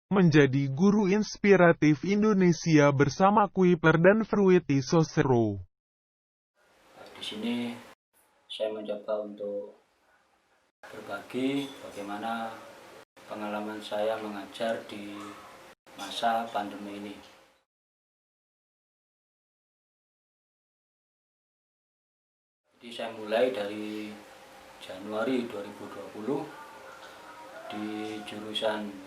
menjadi guru inspiratif Indonesia bersama Kuiper dan Fruity Sosro. Di sini saya mencoba untuk berbagi bagaimana pengalaman saya mengajar di masa pandemi ini. Jadi saya mulai dari Januari 2020 di jurusan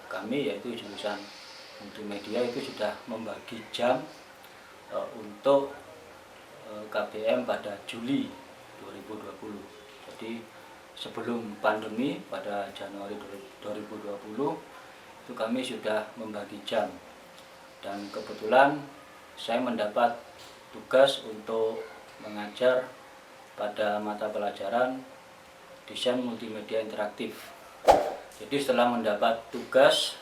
kami, yaitu jurusan multimedia, itu sudah membagi jam untuk KBM pada Juli 2020. Jadi sebelum pandemi pada Januari 2020 itu kami sudah membagi jam, dan kebetulan saya mendapat tugas untuk mengajar pada mata pelajaran desain multimedia interaktif. Jadi setelah mendapat tugas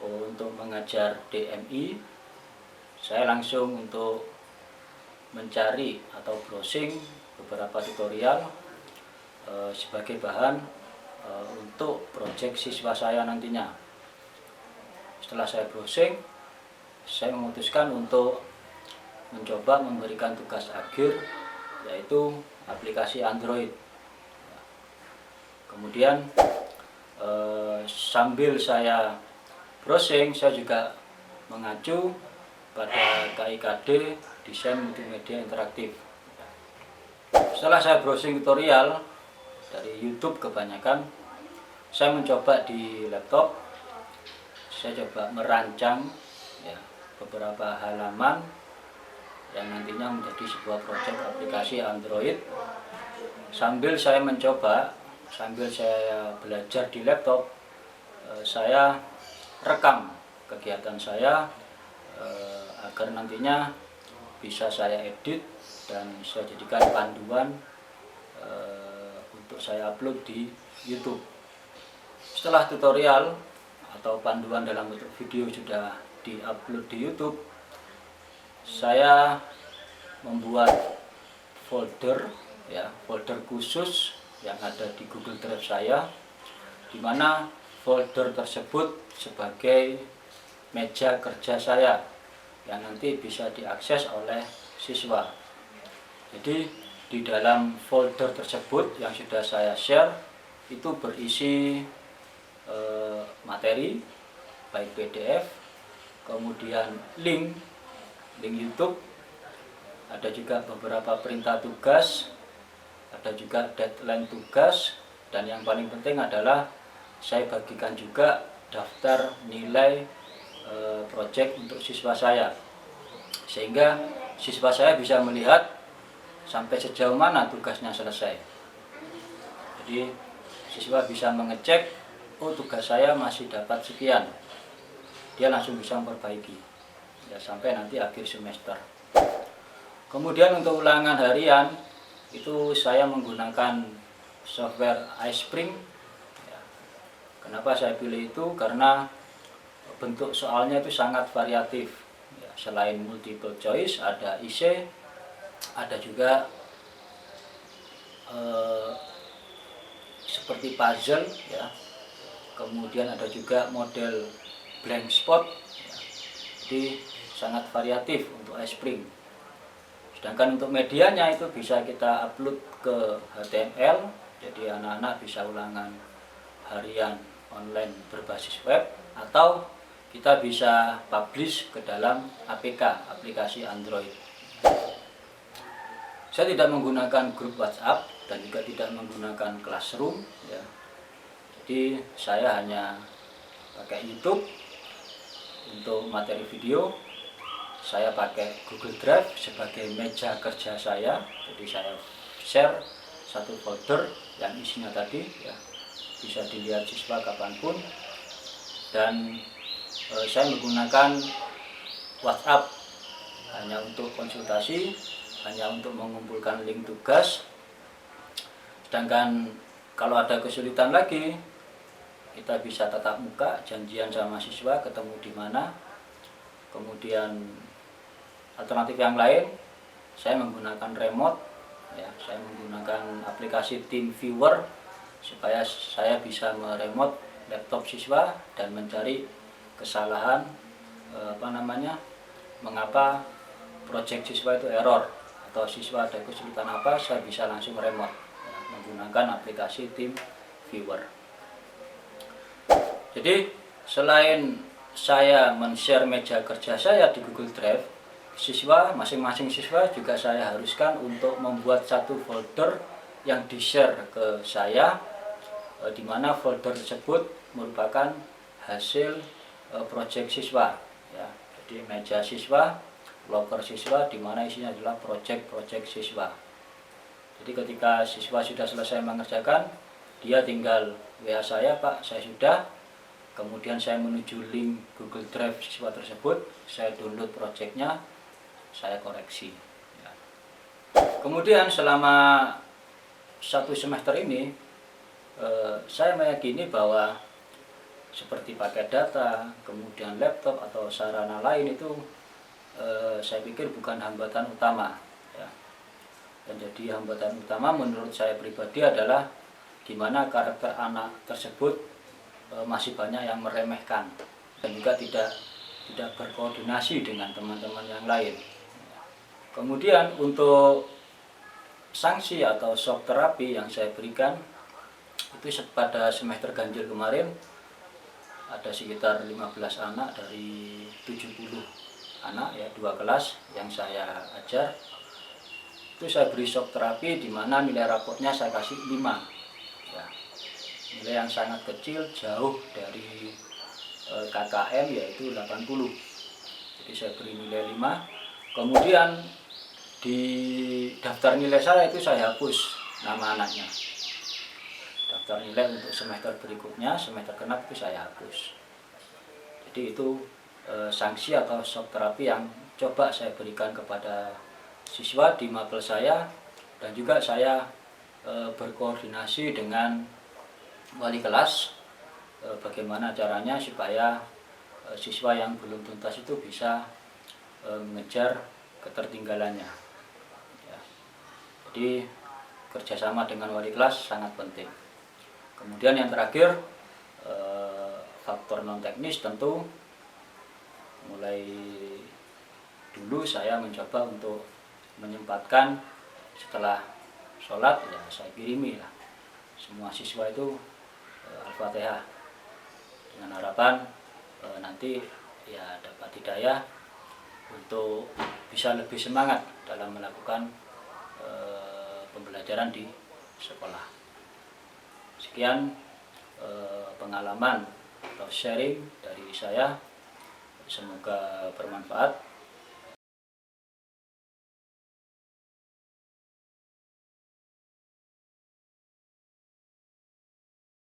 untuk mengajar DMI, saya langsung untuk mencari atau browsing beberapa tutorial sebagai bahan untuk proyek siswa saya nantinya. Setelah saya browsing, saya memutuskan untuk mencoba memberikan tugas akhir, yaitu aplikasi Android. Kemudian sambil saya browsing, saya juga mengacu pada KIKD desain multimedia interaktif. Setelah saya browsing tutorial dari YouTube kebanyakan, saya mencoba di laptop. Saya coba merancang beberapa halaman yang nantinya menjadi sebuah proyek aplikasi Android. Sambil saya belajar di laptop, saya rekam kegiatan saya agar nantinya bisa saya edit dan saya jadikan panduan untuk saya upload di YouTube. Setelah tutorial atau panduan dalam bentuk video sudah di-upload di YouTube, saya membuat folder khusus yang ada di Google Drive saya, di mana folder tersebut sebagai meja kerja saya yang nanti bisa diakses oleh siswa. Jadi di dalam folder tersebut yang sudah saya share itu berisi materi baik PDF, kemudian link YouTube, ada juga beberapa perintah tugas, ada juga deadline tugas, dan yang paling penting adalah saya bagikan juga daftar nilai proyek untuk siswa saya, sehingga siswa saya bisa melihat sampai sejauh mana tugasnya selesai. Jadi siswa bisa mengecek, oh tugas saya masih dapat sekian, dia langsung bisa memperbaiki sampai nanti akhir semester. Kemudian untuk ulangan harian itu saya menggunakan software iSpring. Kenapa saya pilih itu? Karena bentuk soalnya itu sangat variatif. Selain multiple choice, ada IC, ada juga seperti puzzle, kemudian ada juga model blank spot. Jadi sangat variatif untuk iSpring. Sedangkan untuk medianya itu bisa kita upload ke HTML, jadi anak-anak bisa ulangan harian online berbasis web, atau kita bisa publish ke dalam APK, aplikasi Android. Saya tidak menggunakan grup WhatsApp dan juga tidak menggunakan Classroom. Jadi saya hanya pakai YouTube untuk materi video. Saya pakai Google Drive sebagai meja kerja saya. Jadi saya share satu folder yang isinya tadi bisa dilihat siswa kapanpun. Dan saya menggunakan WhatsApp hanya untuk konsultasi, hanya untuk mengumpulkan link tugas. Sedangkan kalau ada kesulitan lagi, kita bisa tatap muka, janjian sama siswa, ketemu di mana. Kemudian alternatif yang lain, saya menggunakan remote, saya menggunakan aplikasi TeamViewer supaya saya bisa meremote laptop siswa dan mencari kesalahan mengapa project siswa itu error atau siswa ada kesulitan apa, saya bisa langsung remote ya, menggunakan aplikasi TeamViewer. Jadi selain saya men-share meja kerja saya di Google Drive, masing-masing siswa juga saya haruskan untuk membuat satu folder yang di-share ke saya, di mana folder tersebut merupakan hasil project siswa ya. Jadi meja siswa, loker siswa, di mana isinya adalah project siswa. Jadi ketika siswa sudah selesai mengerjakan, dia tinggal WA saya, Pak saya sudah, kemudian saya menuju link Google Drive siswa tersebut, saya download projectnya, saya koreksi ya. Kemudian selama 1 semester ini saya meyakini bahwa seperti paket data, kemudian laptop atau sarana lain itu saya pikir bukan hambatan utama ya. Dan jadi hambatan utama menurut saya pribadi adalah gimana karakter anak tersebut masih banyak yang meremehkan dan juga tidak berkoordinasi dengan teman-teman yang lain. Kemudian untuk sanksi atau shock terapi yang saya berikan itu pada semester ganjil kemarin ada sekitar 15 anak dari 70 anak ya, 2 kelas yang saya ajar. Itu saya beri shock terapi di mana nilai rapotnya saya kasih 5 ya. Nilai yang sangat kecil, jauh dari KKM yaitu 80. Jadi saya beri nilai 5. Kemudian di daftar nilai saya itu saya hapus nama anaknya. Daftar nilai untuk semester berikutnya, semester genap itu saya hapus. Jadi itu sanksi atau shock terapi yang coba saya berikan kepada siswa di mapel saya, dan juga saya berkoordinasi dengan wali kelas bagaimana caranya supaya siswa yang belum tuntas itu bisa mengejar ketertinggalannya ya. Jadi kerjasama dengan wali kelas sangat penting. Kemudian yang terakhir faktor non teknis, tentu mulai dulu saya mencoba untuk menyempatkan setelah sholat ya saya kirimi lah semua siswa itu Al-Fatihah dengan harapan nanti ya dapat hidayah untuk bisa lebih semangat dalam melakukan pembelajaran di sekolah. Sekian pengalaman atau sharing dari saya, semoga bermanfaat.